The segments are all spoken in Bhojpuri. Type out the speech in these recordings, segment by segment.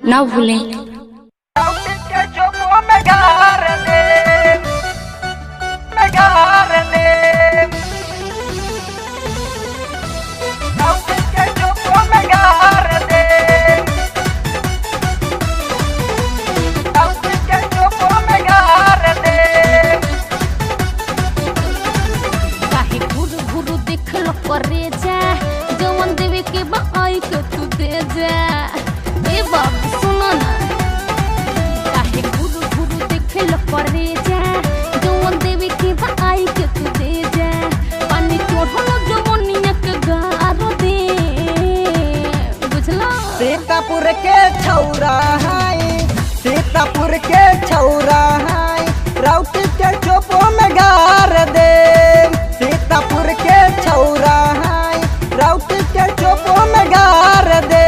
ना भूलें। सीतापुर के छौरा है, सीतापुर के छौरा है, राउटी के चोपो में गार दे। सीतापुर के छौरा है, राउटी के चोपो में गार दे।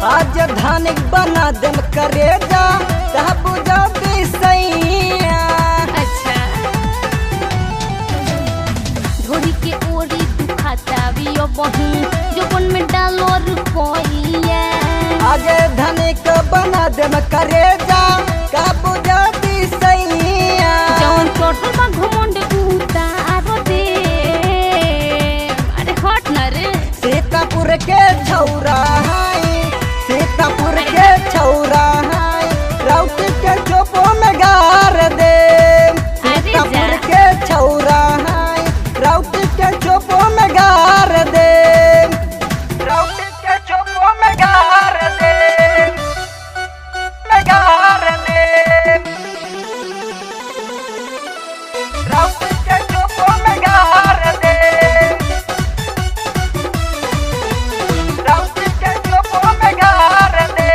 आज धानिक बना दम करेगा तब जाती सैया। अच्छा धोरी के ओरी दुखाता भी बही जोबन में डालो रुपया। आज धानिक बना दम करेगा तब जाती सैया। जौन टोटल बा घमंड उतार दे। अरे हट न रे। सीतापुर के छौरा है, सीतापुर के छौरा है, राउटी के चोपो में गार दे। सीतापुर के छौरा है, राउटी के चोपो में गार दे। राउटी के चोपो में गार दे, में गार दे। राउटी के चोपो में गार दे। राउटी के चोपो में गार दे।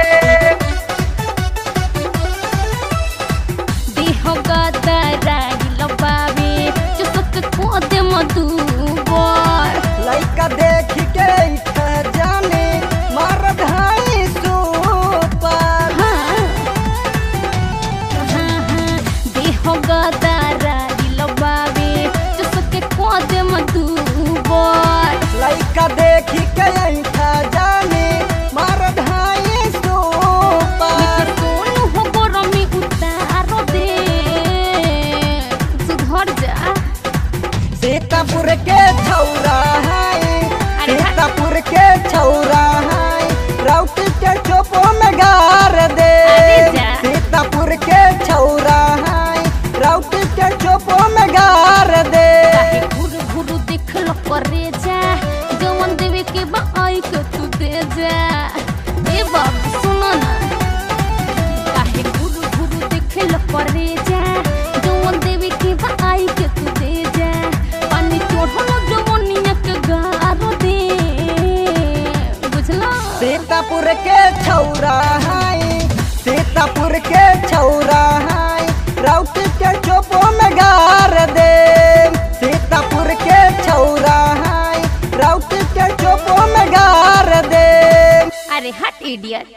देह गदरा लबावे चुसक को दे मधुबर। लइका देख के जाने मार धाई सुपर। देह गदरा लबावे चुसक को दे मधुबर। लइका देख के जाने मार धाई सुपर। सोनू हो गरमी उतार दे सुधर जा। सीतापुर के छौरा है, सीतापुर के छौरा है, राउटी के चोपो में गार दे। सीतापुर के छौरा है, राउटी के चोपो में गार दे। घुरु घुरु देख लो करे जा जवन देवे के बाई के तू दे जा। ए बाबू सुनो ना काहे घुरु घुरु देख लो करे जा जवन देवे के बाई के तू दे जा। पानी चोढ़लो जवनिया के गारो दे बुझला। सीतापुर के छौरा है, सीतापुर के छौरा है, राउटी के चोपो में गार दे। सीतापुर के छौरा है, राउटी के चोपो में गार दे। अरे हट इडियट।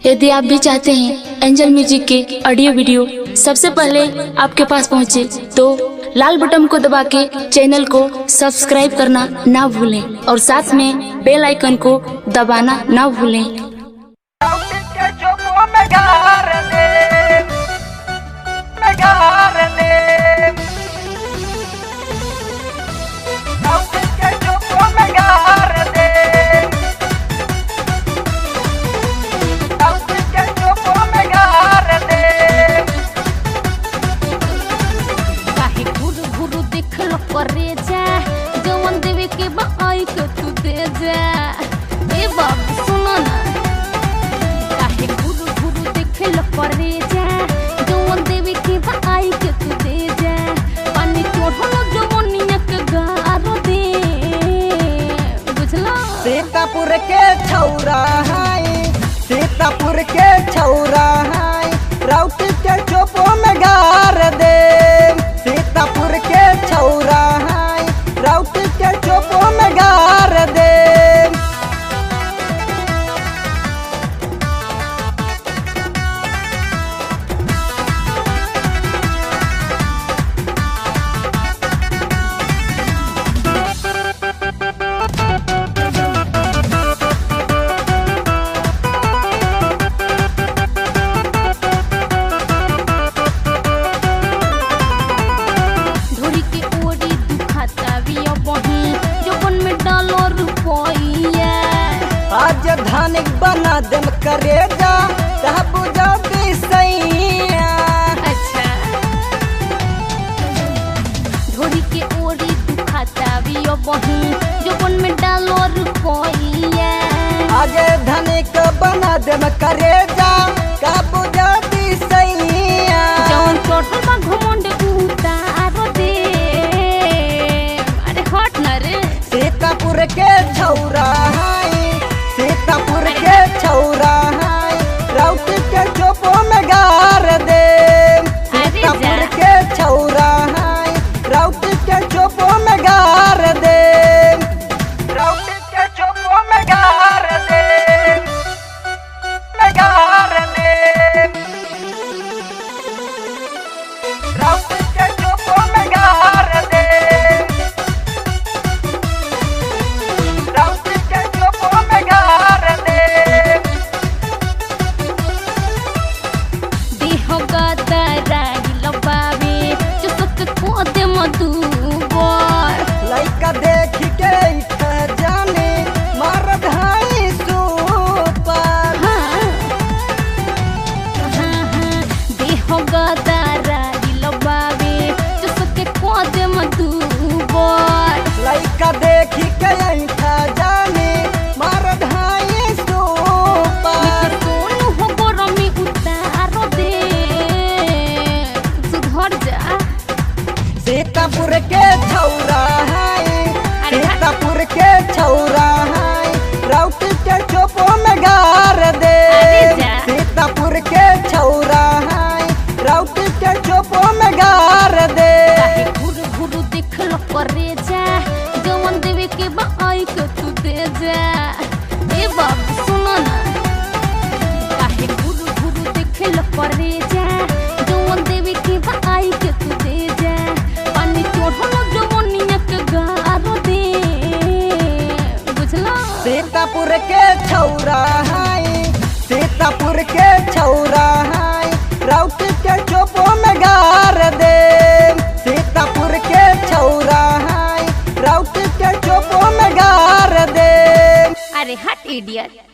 यदि आप भी चाहते हैं एंजल म्यूजिक के ऑडियो वीडियो सबसे पहले आपके पास पहुंचे तो लाल बटन को दबा के चैनल को सब्सक्राइब करना ना भूलें और साथ में बेल आइकन को दबाना ना भूलें। राउटी के चोपो में गार दे, में गार दे। राउटी के चोपो में गार दे। राउटी के चोपो में गार दे। काहे घुरु घुरु देख लो करे जा जवन देवे के बाई के तू दे जा। ए बाबू सुनो ना काहे घुरु घुरु देख लो करे जा जवन देवे के बाई के तू दे जा। पानी चोढ़लो जवनिया के गारो दे सीतापुर के छौरा है, सीतापुर के छौरा है, राउत के चोपो में गार दे। सीतापुर के छौरा है, राउत के चोपो में गार दे। आज धानिक बना दम करेगा तब बुझा सैया। अच्छा धोरी के ओरी दुखाता भी बही जोबन में डालो रुपया। आज धानिक बना दम करेगा तब बुझा सैया। जौन टोटल बा घमंड उतार दे। अरे हट न रे। सीतापुर के छौरा है, सीतापुर के छौरा है, राउत के चोपो में गार दे। सीतापुर के छौरा है, राउत के चोपो में गार दे। राउत के चोपो में गार दे, में गार दे। राउत के चोपो में गार दे। राउत के चोपो में गार दे। देह गदरा लबावे जो सक को दे मधुबर। लइका देख के जाने मार धाई सुपर। देह गदरा लबावे जो सक को दे मधुबर। लइका देख के जाने मार धाई सुपर। सोनू हो गरमी उतार दे। सुधर जा। सीतापुर के छौरा है, सीतापुर के छौरा है, राउत के चोपो में गार दे। सीतापुर के छौरा है, राउत के चोपो में गार दे। घुर घुर देख लो करे जा जवन देवे के बाई के तू दे जा। ए बाबू सुनो ना। काहे घुर घुर देख लो करे जा जवन देवे के बाई के तू दे जा। पानी चढ़लो जवनिया के गार दे। बुझलो। सीतापुर के छौरा है, सीतापुर के छौरा है, राउत के चोपो में गार दे। सीतापुर के छौरा है, राउत के चोपो में गार दे। अरे हट इडियट।